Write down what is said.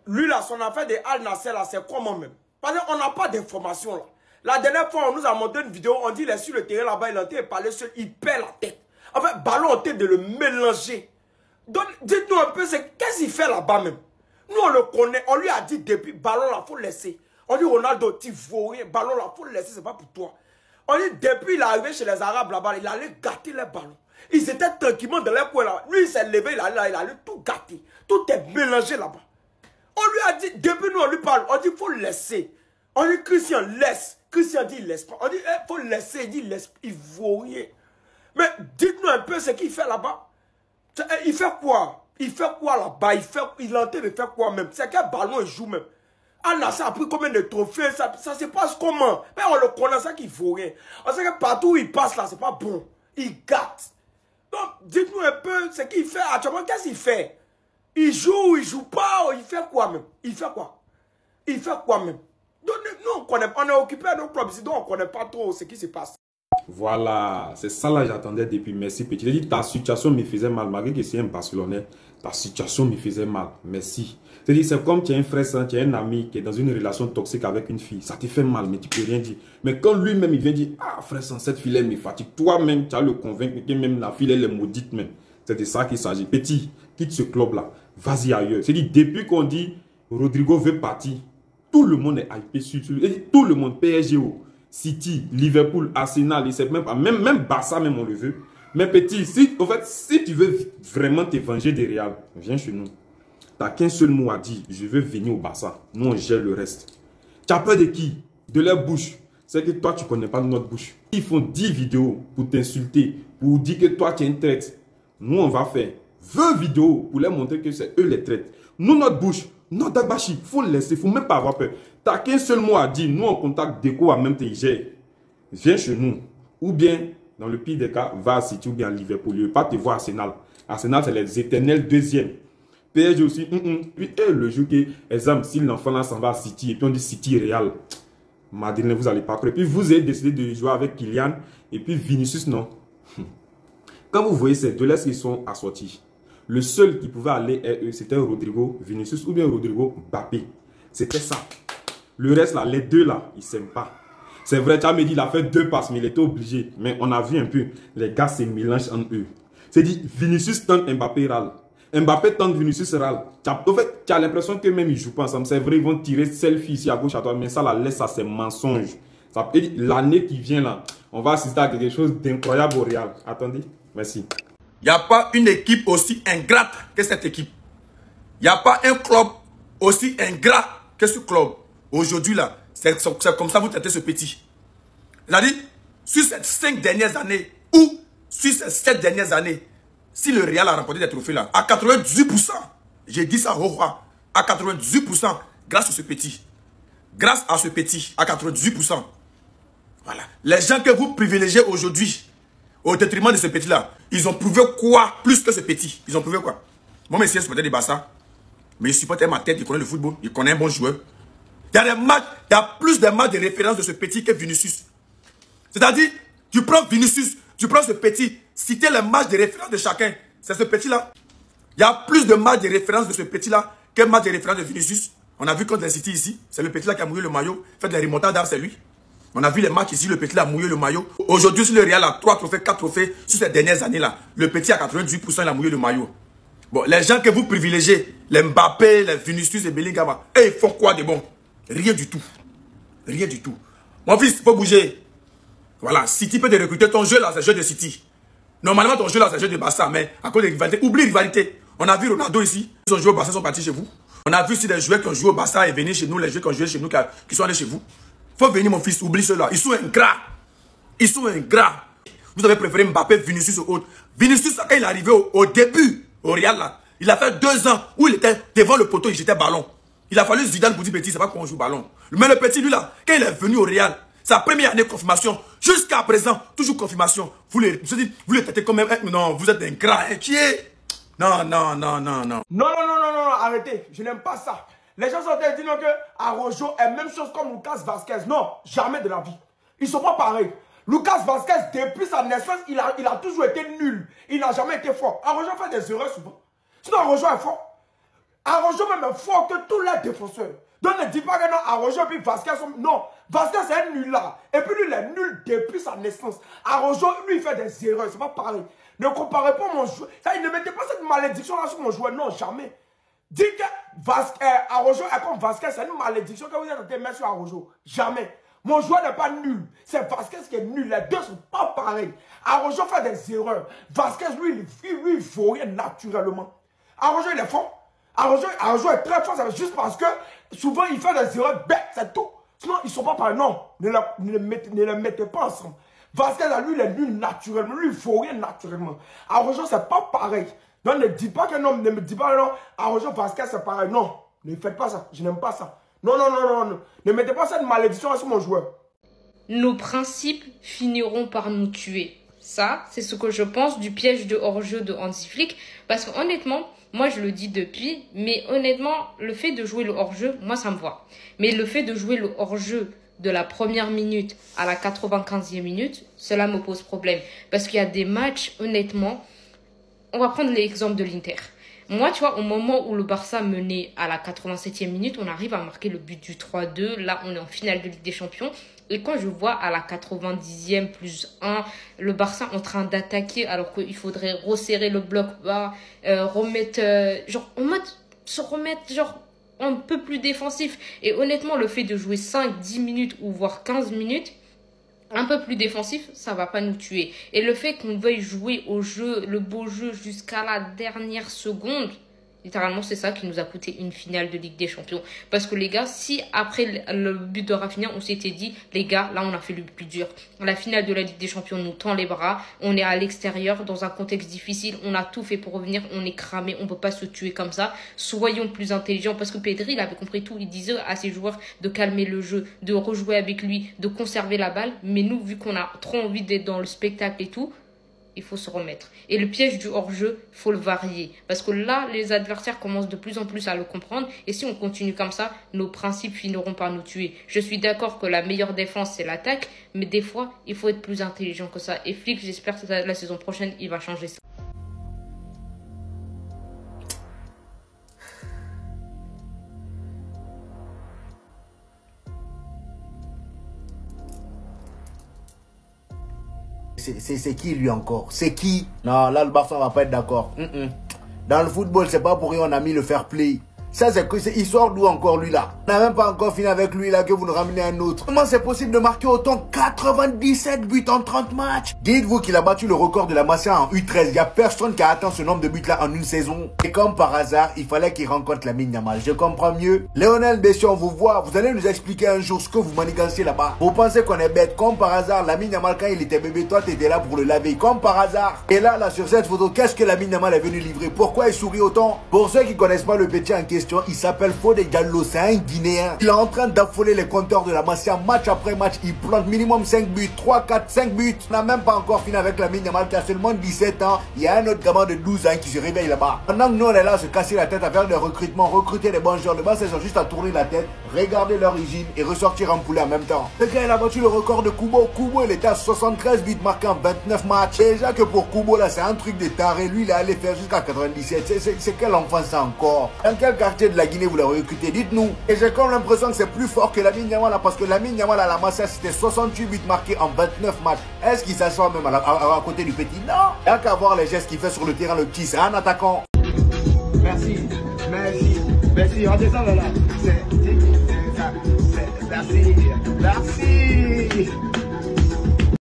lui là, son affaire de Al Nasser là, c'est comment même? Parce qu'on n'a pas d'informations là. La dernière fois, on nous a montré une vidéo, on dit il est sur le terrain là-bas, il est en train de parler seul, il perd la tête. En fait, Ballon en train de le mélanger. Donc, dites-nous un peu, qu'est-ce qu'il fait là-bas même? Nous, on le connaît, on lui a dit depuis, Ballon là, il faut laisser. On dit Ronaldo, tu vaux rien, Ballon là, il faut laisser, c'est pas pour toi. On dit depuis, il est arrivé chez les Arabes là-bas, il allait gâter les ballons. Ils étaient tranquillement dans les coins là. Lui, il s'est levé, il allait tout gâter. Tout est mélangé là-bas. On lui a dit, depuis nous, on lui parle, on dit, il faut laisser. On dit, Christian, laisse. Christian dit, il laisse pas. On dit, il faut laisser. Il dit, laisse. Il vaut rien. Mais dites-nous un peu ce qu'il fait là-bas. Il fait quoi? Il fait quoi là-bas? Il est en train de faire quoi même? C'est quel ballon il joue même? Ah, ça a pris combien de trophées? Ça se passe comment? Mais on le connaît, ça qu'il vaut rien. On sait que partout où il passe là, c'est pas bon. Il gâte. Donc, dites-nous un peu ce qu'il fait actuellement. Qu'est-ce qu'il fait? Il joue pas, il fait quoi même? Il fait quoi? Il fait quoi même? Donc, nous, on est occupé à nos clubs ici, donc on ne connaît pas trop ce qui se passe. Voilà, c'est ça là j'attendais depuis. Merci petit. J'ai dit ta situation me faisait mal, malgré que c'est un Barcelonais. Ta situation me faisait mal. Merci. C'est comme tu as un frère, tu as un ami qui est dans une relation toxique avec une fille. Ça te fait mal, mais tu peux rien dire. Mais quand lui-même il vient dire, ah frère, cette fille elle me fatigue. Toi-même, tu as le convaincre que même la fille elle est maudite même. C'est de ça qu'il s'agit. Petit, quitte ce club là. Vas-y ailleurs. C'est dit depuis qu'on dit Rodrigo veut partir, tout le monde est hypé sur lui. Tout le monde, PSG, City, Liverpool, Arsenal, il sait même pas. Même Barça, même on le veut. Mais petit, si tu veux vraiment te venger des Real, viens chez nous. Tu n'as qu'un seul mot à dire. Je veux venir au Barça. Nous, on gère le reste. Tu as peur de qui? De leur bouche. C'est que toi, tu ne connais pas notre bouche. Ils font 10 vidéos pour t'insulter, pour dire que toi, tu es une traite. Nous, on va faire 20 vidéos pour leur montrer que c'est eux les traites. Nous, notre bouche, notre Dagbashi, il faut le laisser, il ne faut même pas avoir peur. Tu n'as qu'un seul mot à dire. Nous, on contacte Deco à même te gère. Viens chez nous. Ou bien, dans le pire des cas, va à City ou bien à Liverpool. Il ne veut pas te voir à Arsenal. Arsenal, c'est les éternels deuxièmes. PSG aussi, Puis, le jour que, exemple, si l'enfant là s'en va à City, et puis on dit City Real, Madeleine, vous n'allez pas après. Puis vous avez décidé de jouer avec Kylian, et puis Vinicius, non. Quand vous voyez ces deux-là qui sont assortis, le seul qui pouvait aller, c'était Rodrigo Vinicius ou bien Rodrigo Mbappé. C'était ça. Le reste là, les deux là, ils ne s'aiment pas. C'est vrai, tu as me dit, il a fait 2 passes, mais il était obligé. Mais on a vu un peu, les gars se mélangent entre eux. C'est dit, Vinicius tente Mbappé râle. Mbappé tente Vinicius râle. En fait, tu as l'impression que même ils ne jouent pas ensemble. C'est vrai, ils vont tirer selfie ici à gauche à droite, mais ça, la laisse, ça c'est mensonge. L'année qui vient là, on va assister à quelque chose d'incroyable au Real. Attendez, merci. Il n'y a pas une équipe aussi ingrate que cette équipe. Il n'y a pas un club aussi ingrat que ce club. Aujourd'hui là, c'est comme ça que vous traitez ce petit. C'est-à-dire, sur ces 5 dernières années, ou sur ces 7 dernières années, si le Real a remporté des trophées là, à 98%, j'ai dit ça au roi, à 98%, grâce à ce petit. Grâce à ce petit, à 98%. Voilà. Les gens que vous privilégiez aujourd'hui, au détriment de ce petit-là, ils ont prouvé quoi plus que ce petit? Ils ont prouvé quoi? Moi, monsieur, je supporter des Barça, mais il supporte ma tête, il connaît le football, il connaît un bon joueur. Il y a des matchs, il y a plus de matchs de référence de ce petit que Vinicius. C'est-à-dire, tu prends Vinicius, tu prends ce petit, citer les matchs de référence de chacun. C'est ce petit-là. Il y a plus de matchs de référence de ce petit-là que matchs de référence de Vinicius. On a vu contre les City ici, c'est le petit-là qui a mouillé le maillot. Fait des remontadas, c'est lui. On a vu les matchs ici, le petit-là a mouillé le maillot. Aujourd'hui, si le Real a 3 trophées, 4 trophées, sur ces dernières années-là, le petit à 98%, il a mouillé le maillot. Bon, les gens que vous privilégiez, les Mbappé, les Vinicius et Bellingham, ils font quoi de bon? Rien du tout. Rien du tout. Mon fils, il faut bouger. Voilà, City peut te recruter. Ton jeu là, c'est le jeu de City. Normalement, ton jeu là, c'est le jeu de Barça. Mais à cause de rivalité, oublie rivalité. On a vu Ronaldo ici. Ils ont joué au Barça, ils sont partis chez vous. On a vu si des joueurs qui ont joué au Barça et venir chez nous, les joueurs qui ont joué chez nous, qui sont allés chez vous. Il faut venir, mon fils, oublie cela. Ils sont ingrats. Ils sont ingrats. Vous avez préféré Mbappé, Vinicius ou autre. Vinicius, quand il est arrivé au début, au Real là, il a fait 2 ans où il était devant le poteau, il jetait ballon. Il a fallu Zidane pour dire petit, c'est pas comment on joue ballon. Mais le petit, lui là, quand il est venu au Real, sa première année de confirmation, jusqu'à présent, toujours confirmation. Vous le traitez comme même. Non, vous êtes un gras inquiet. Non, non, non, non, non. Non, arrêtez. Je n'aime pas ça. Les gens sont en train de dire que Araujo est même chose comme Lucas Vazquez. Non, jamais de la vie. Ils ne sont pas pareils. Lucas Vazquez, depuis sa naissance, il a toujours été nul. Il n'a jamais été fort. Araujo fait des erreurs souvent. Sinon, Araujo est fort. Arrojo même est fort que tous les défenseurs. Donc ne dis pas que non, Arrojo puis Vasquez sont... Non, Vasquez c'est un nul là. Et puis lui il est nul depuis sa naissance. Arrojo, lui il fait des erreurs, c'est pas pareil. Ne comparez pas mon joueur. Ça, il ne mettait pas cette malédiction là sur mon joueur, non, jamais. Dis que Arrojo est comme Vasquez, c'est une malédiction que vous êtes mettre sur Arrojo. Jamais. Mon joueur n'est pas nul. C'est Vasquez qui est nul. Les deux ne sont pas pareils. Arrojo fait des erreurs. Vasquez, lui, il vaut rien naturellement. Arrojo, il est fort. Arrojo est très fort. C'est juste parce que souvent, il fait des erreurs bêtes. C'est tout. Sinon, ils ne sont pas pareils. Non, ne les mettez pas ensemble. Vasquez, lui, il est nul naturellement. Lui, il vaut rien naturellement. Arrojo, c'est pas pareil. Donc, ne dis pas que non. Ne me dis pas que non. Arrojo, Vasquez, c'est pareil. Non, ne faites pas ça. Je n'aime pas ça. Non, non, non, non, non. Ne mettez pas cette malédiction sur mon joueur. Nos principes finiront par nous tuer. Ça, c'est ce que je pense du piège de hors-jeu de Hansi Flick. Parce que honnêtement, moi je le dis depuis, mais honnêtement, le fait de jouer le hors-jeu, moi ça me va. Mais le fait de jouer le hors-jeu de la première minute à la 95e minute, cela me pose problème. Parce qu'il y a des matchs, honnêtement, on va prendre l'exemple de l'Inter. Moi, tu vois, au moment où le Barça menait à la 87e minute, on arrive à marquer le but du 3-2. Là, on est en finale de Ligue des Champions. Et quand je vois à la 90e plus 1, le Barça en train d'attaquer alors qu'il faudrait resserrer le bloc bas, remettre, se remettre, un peu plus défensif. Et honnêtement, le fait de jouer 5, 10 minutes ou voire 15 minutes, un peu plus défensif, ça va pas nous tuer. Et le fait qu'on veuille jouer au jeu, le beau jeu jusqu'à la dernière seconde, littéralement c'est ça qui nous a coûté une finale de Ligue des Champions. Parce que les gars, si après le but de Rafinha, on s'était dit, les gars, là on a fait le plus dur. La finale de la Ligue des Champions nous tend les bras, on est à l'extérieur, dans un contexte difficile, on a tout fait pour revenir, on est cramé, on peut pas se tuer comme ça. Soyons plus intelligents, parce que Pedri, il avait compris tout, il disait à ses joueurs de calmer le jeu, de rejouer avec lui, de conserver la balle. Mais nous, vu qu'on a trop envie d'être dans le spectacle et tout, il faut se remettre. Et le piège du hors-jeu, il faut le varier. Parce que là, les adversaires commencent de plus en plus à le comprendre. Et si on continue comme ça, nos principes finiront par nous tuer. Je suis d'accord que la meilleure défense, c'est l'attaque. Mais des fois, il faut être plus intelligent que ça. Et Flick, j'espère que la saison prochaine, il va changer ça. C'est qui lui encore? C'est qui? Non, là le Barça va pas être d'accord. Dans le football, c'est pas pour rien on a mis le fair play. Ça, c'est histoire d'où encore lui là? On n'a même pas encore fini avec lui là que vous nous ramenez un autre. Comment c'est possible de marquer autant? 97 buts en 30 matchs? Dites-vous qu'il a battu le record de la Masia en U13. Il n'y a personne qui a atteint ce nombre de buts là en une saison. Et comme par hasard, il fallait qu'il rencontre Lamine Yamal. Je comprends mieux. Lionel Messi, on vous voit. Vous allez nous expliquer un jour ce que vous manigancez là-bas. Vous pensez qu'on est bête? Comme par hasard, Lamine Yamal quand il était bébé, toi t'étais là pour le laver. Comme par hasard. Et là sur cette photo, qu'est-ce que Lamine Yamal est venu livrer? Pourquoi il sourit autant? Pour ceux qui connaissent pas le petit en question, il s'appelle Fodé Diallo, c'est un Guinéen. Il est en train d'affoler les compteurs de la Masia match après match. Il plante minimum 5 buts, 3, 4, 5 buts. On n'a même pas encore fini avec Lamine Yamal qui a seulement 17 ans. Il y a un autre gamin de 12 ans qui se réveille là-bas. Pendant que nous on est là à se casser la tête à faire des recrutements, recruter des bons joueurs. Le bas, ils ont juste à tourner la tête, regarder l'origine et ressortir un poulet en même temps. Le gars il a battu le record de Kubo. Kubo il était à 73 buts marqués en 29 matchs. Déjà que pour Kubo là c'est un truc de taré. Lui il est allé faire jusqu'à 97. C'est quel enfant ça encore? Dans quel quartier de la Guinée vous l'avez recruté? Dites-nous. Et j'ai comme l'impression que c'est plus fort que Lamine Yamal parce que Lamine Yamal à la Masia c'était 68 buts marqués en 29 matchs. Est-ce qu'il s'assoit même à côté du petit? Non. Il n'y a qu'à voir les gestes qu'il fait sur le terrain, le petit. C'est un attaquant. Merci. Redescends là. Merci.